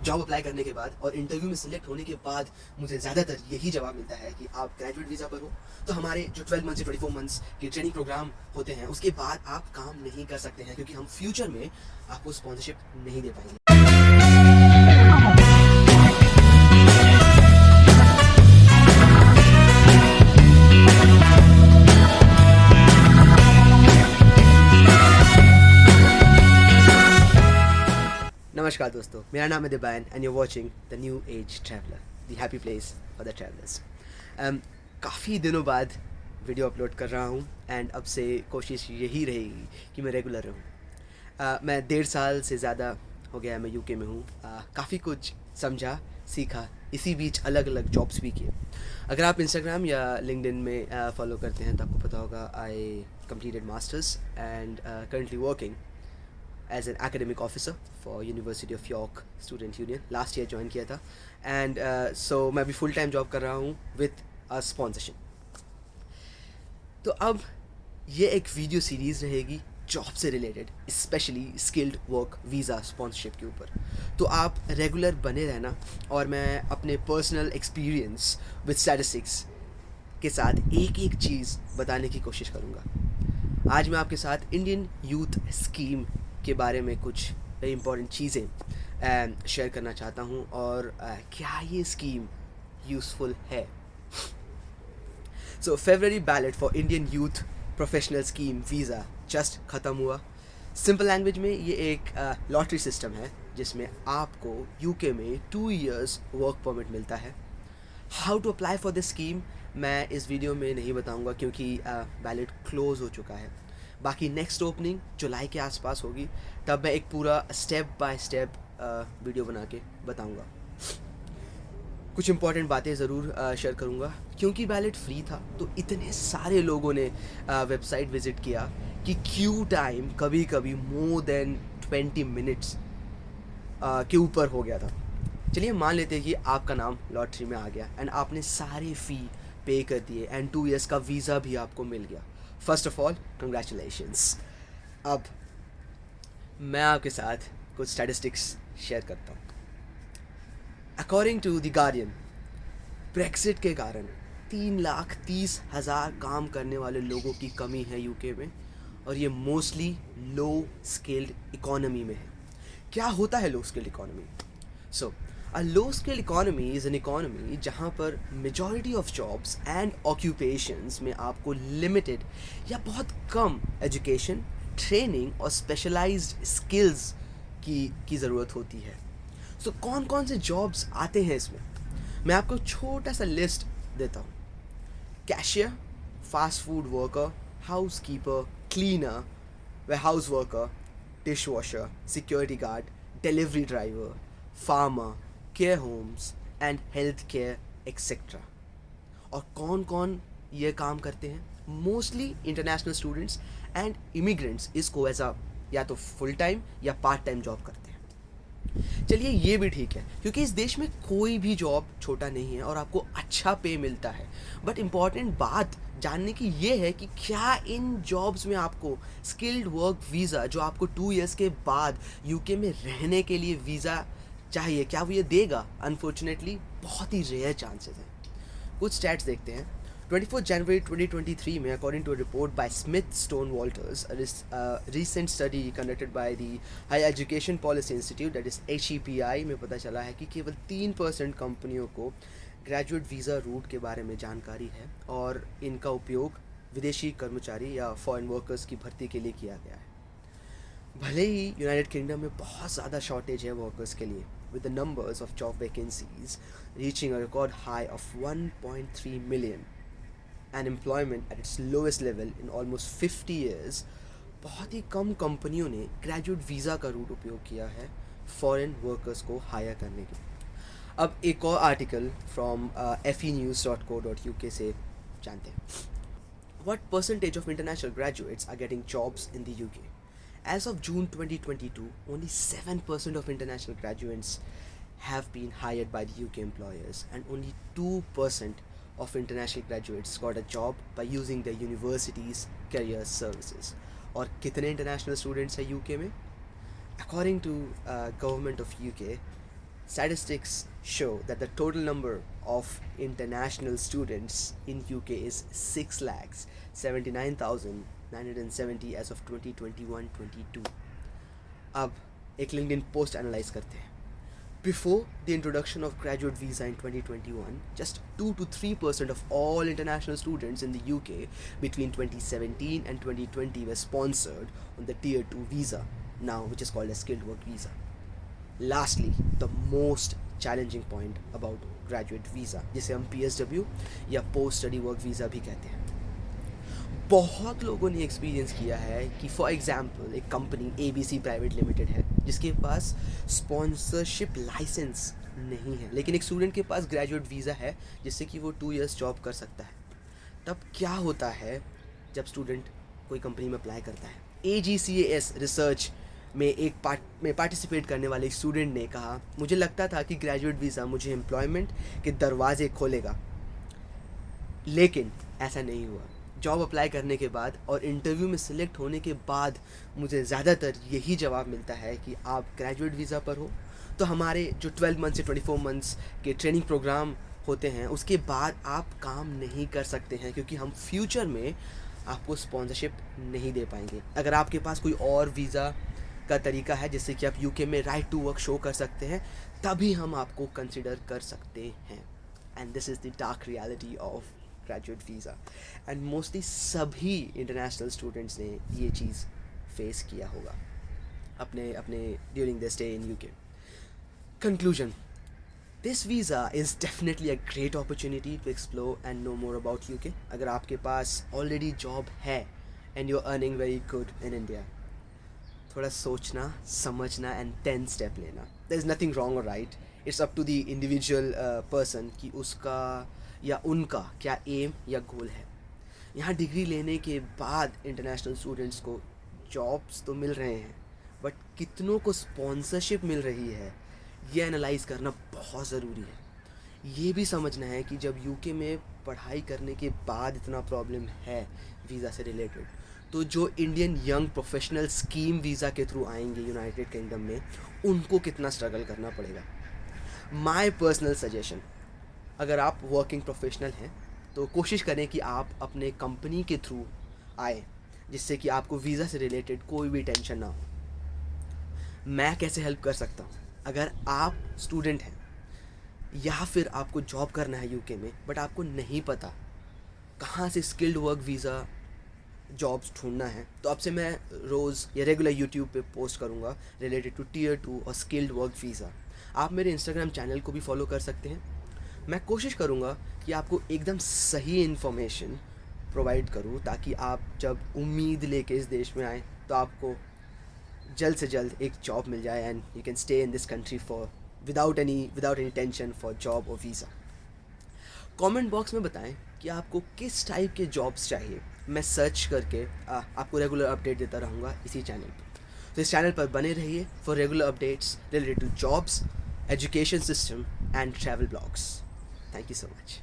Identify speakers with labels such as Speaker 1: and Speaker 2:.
Speaker 1: Job apply करने के बाद और इंटरव्यू में सिलेक्ट होने के बाद मुझे ज़्यादातर यही जवाब मिलता है कि आप ग्रेजुएट वीज़ा पर हो, तो हमारे जो 12 मंथ से 24 मंथ्स के ट्रेनिंग प्रोग्राम होते हैं उसके बाद आप काम नहीं कर सकते हैं, क्योंकि हम फ्यूचर में आपको स्पॉन्सरशिप नहीं दे पाएंगे। नमस्कार दोस्तों, मेरा नाम है Diban and you watching the new age traveller, the happy place for the travellers. काफ़ी दिनों बाद वीडियो अपलोड कर रहा हूँ एंड अब से कोशिश यही रहेगी कि मैं रेगुलर रहूँ। मैं 1.5 साल से ज़्यादा हो गया मैं यूके में हूँ। काफ़ी कुछ समझा, सीखा, इसी बीच अलग अलग जॉब्स भी किए। अगर आप इंस्टाग्राम या लिंक्डइन में फॉलो करते हैं तो आपको पता होगा I completed masters and currently working as an academic officer for University of York student union. Last year join किया था एंड सो मैं अभी फुल टाइम जॉब कर रहा हूँ विथ अ स्पॉन्सरशिप। तो अब ये एक वीडियो सीरीज़ रहेगी जॉब से related, specially skilled work visa sponsorship के ऊपर। तो आप रेगुलर बने रहना और मैं अपने पर्सनल एक्सपीरियंस विद स्टैटिस्टिक्स के साथ एक एक चीज़ बताने की कोशिश करूँगा। आज मैं आपके साथ इंडियन यूथ स्कीम के बारे में कुछ इम्पॉर्टेंट चीज़ें शेयर करना चाहता हूँ और क्या ये स्कीम यूज़फुल है। So February ballot for Indian youth professional scheme visa just ख़त्म हुआ। सिंपल लैंग्वेज में ये एक लॉटरी सिस्टम है जिसमें आपको यूके में 2 इयर्स वर्क परमिट मिलता है। How to apply for this scheme मैं इस वीडियो में नहीं बताऊंगा क्योंकि बैलेट क्लोज़ हो चुका है। बाकी नेक्स्ट ओपनिंग जुलाई के आसपास होगी, तब मैं एक पूरा स्टेप बाय स्टेप वीडियो बना के बताऊंगा। कुछ इंपॉर्टेंट बातें ज़रूर शेयर करूंगा। क्योंकि बैलेट फ्री था तो इतने सारे लोगों ने वेबसाइट विज़िट किया कि क्यू टाइम कभी कभी मोर देन 20 मिनट्स के ऊपर हो गया था। चलिए मान लेते हैं कि आपका नाम लॉटरी में आ गया एंड आपने सारे फ़ी पे कर दिए एंड 2 इयर्स का वीज़ा भी आपको मिल गया। First of all congratulations. अब मैं आपके साथ कुछ स्टैटिस्टिक्स शेयर करता हूँ। According to the Guardian, Brexit के कारण 3,30,000 काम करने वाले लोगों की कमी है यूके में और ये मोस्टली लो स्किल्ड इकोनॉमी में है। क्या होता है low skilled economy? So A low scale economy is an economy जहाँ पर majority of jobs and occupations में आपको limited या बहुत कम education, training और specialized skills की ज़रूरत होती है। So कौन कौन से jobs आते हैं इसमें? मैं आपको छोटा सा लिस्ट देता हूँ। Cashier, fast food worker, housekeeper, cleaner, warehouse worker, dishwasher, security guard, delivery driver, farmer, care homes and health care etcetera. और कौन कौन ये काम करते हैं? Mostly international students and immigrants इसको ऐसा या तो फुल टाइम या पार्ट टाइम जॉब करते हैं। चलिए ये भी ठीक है क्योंकि इस देश में कोई भी जॉब छोटा नहीं है और आपको अच्छा पे मिलता है। बट इम्पॉर्टेंट बात जानने की ये है कि क्या इन जॉब्स में आपको स्किल्ड वर्क वीज़ा, जो आपको 2 इयर्स के बाद यूके में रहने के लिए वीज़ा चाहिए, क्या वो ये देगा? अनफॉर्चुनेटली बहुत ही रेयर चांसेस हैं। कुछ स्टैट्स देखते हैं। 24 जनवरी 2023 में according to a report by Smith Stone Walters, recent study conducted by the high education policy institute that is HEPI में पता चला है कि केवल 3% कंपनियों को ग्रेजुएट वीज़ा रूट के बारे में जानकारी है और इनका उपयोग विदेशी कर्मचारी या फॉरेन वर्कर्स की भर्ती के लिए किया गया है। भले ही यूनाइटेड किंगडम में बहुत ज़्यादा शॉर्टेज है वर्कर्स के लिए, with the numbers of job vacancies reaching a record high of 1.3 million and employment at its lowest level in almost 50 years, बहुत ही कम कंपनियों ने ग्रेजुएट वीज़ा का रूट उपयोग किया है फॉरेन वर्कर्स को हायर करने के। अब एक और आर्टिकल फ्रॉम fenews.co.uk से जानते हैं। What percentage of international graduates are getting jobs in the UK? As of June 2022, only 7% of international graduates have been hired by the UK employers and only 2% of international graduates got a job by using their university's career services. और कितने international students हैं UK में? According to government of UK, Statistics show that the total number of international students in UK is 6,79,970 as of 2021-22. अब एक LinkedIn post analyze करते हैं. Before the introduction of graduate visa in 2021, just 2 to 3% of all international students in the UK between 2017 and 2020 were sponsored on the Tier 2 visa, now which is called a skilled work visa. Lastly, the most challenging point about graduate visa, जिसे हम PSW या post study work visa भी कहते हैं. बहुत लोगों ने experience किया है कि फॉर एग्जांपल एक कंपनी ABC प्राइवेट लिमिटेड है जिसके पास स्पॉन्सरशिप लाइसेंस नहीं है, लेकिन एक स्टूडेंट के पास ग्रेजुएट वीज़ा है जिससे कि वो 2 years जॉब कर सकता है. तब क्या होता है जब स्टूडेंट कोई कंपनी में अप्लाई करता है? AGCAS रिसर्च में पार्टिसिपेट करने वाले एक स्टूडेंट ने कहा, मुझे लगता था कि ग्रेजुएट वीज़ा मुझे एम्प्लॉयमेंट के दरवाजे खोलेगा, लेकिन ऐसा नहीं हुआ. जॉब अप्लाई करने के बाद और इंटरव्यू में सिलेक्ट होने के बाद मुझे ज़्यादातर यही जवाब मिलता है कि आप ग्रेजुएट वीज़ा पर हो तो हमारे जो 12 मंथ्स से 24 मंथ्स के ट्रेनिंग प्रोग्राम होते हैं उसके बाद आप काम नहीं कर सकते हैं, क्योंकि हम फ्यूचर में आपको स्पॉन्सरशिप नहीं दे पाएंगे. अगर आपके पास कोई और वीज़ा का तरीका है जिससे कि आप UK में राइट टू वर्क शो कर सकते हैं, तभी हम आपको कंसिडर कर सकते हैं. And this is the dark reality of graduate visa. And mostly सभी इंटरनेशनल स्टूडेंट्स ने ये चीज़ फेस किया होगा अपने during the stay in UK. Conclusion, this visa is definitely a great opportunity to explore and know more about UK. अगर आपके पास ऑलरेडी जॉब है and you are earning very good in India, थोड़ा सोचना, समझना एंड 10 स्टेप लेना. There is nothing wrong और right. It's up to the individual person कि उसका या उनका क्या एम या गोल है. यहाँ डिग्री लेने के बाद इंटरनेशनल स्टूडेंट्स को जॉब्स तो मिल रहे हैं, बट कितनों को स्पॉन्सरशिप मिल रही है ये एनालाइज करना बहुत ज़रूरी है. ये भी समझना है कि जब UK में पढ़ाई करने के बाद इतना प्रॉब्लम है वीज़ा से रिलेटेड, तो जो Indian young professional scheme visa के थ्रू आएंगे यूनाइटेड किंगडम में, उनको कितना स्ट्रगल करना पड़ेगा. माय पर्सनल सजेशन, अगर आप वर्किंग प्रोफेशनल हैं तो कोशिश करें कि आप अपने कंपनी के थ्रू आए, जिससे कि आपको वीज़ा से रिलेटेड कोई भी टेंशन ना हो. मैं कैसे हेल्प कर सकता हूँ? अगर आप स्टूडेंट हैं या फिर आपको जॉब करना है UK में, बट आपको नहीं पता कहाँ से स्किल्ड वर्क वीज़ा जॉब्स ढूंढना है, तो आपसे मैं रोज़ या रेगुलर YouTube पे पोस्ट करूँगा रिलेटेड टू Tier 2 और स्किल्ड वर्क वीज़ा. आप मेरे Instagram चैनल को भी फॉलो कर सकते हैं. मैं कोशिश करूँगा कि आपको एकदम सही इन्फॉर्मेशन प्रोवाइड करूँ, ताकि आप जब उम्मीद लेके इस देश में आएँ तो आपको जल्द से जल्द एक जॉब मिल जाए and you can stay in this country for without any tension for job और वीज़ा. कमेंट बॉक्स में बताएं कि आपको किस टाइप के जॉब्स चाहिए. मैं सर्च करके आपको रेगुलर अपडेट देता रहूँगा इसी चैनल पर. तो इस चैनल पर बने रहिए for regular updates related to jobs, education system and travel blogs. Thank you so much.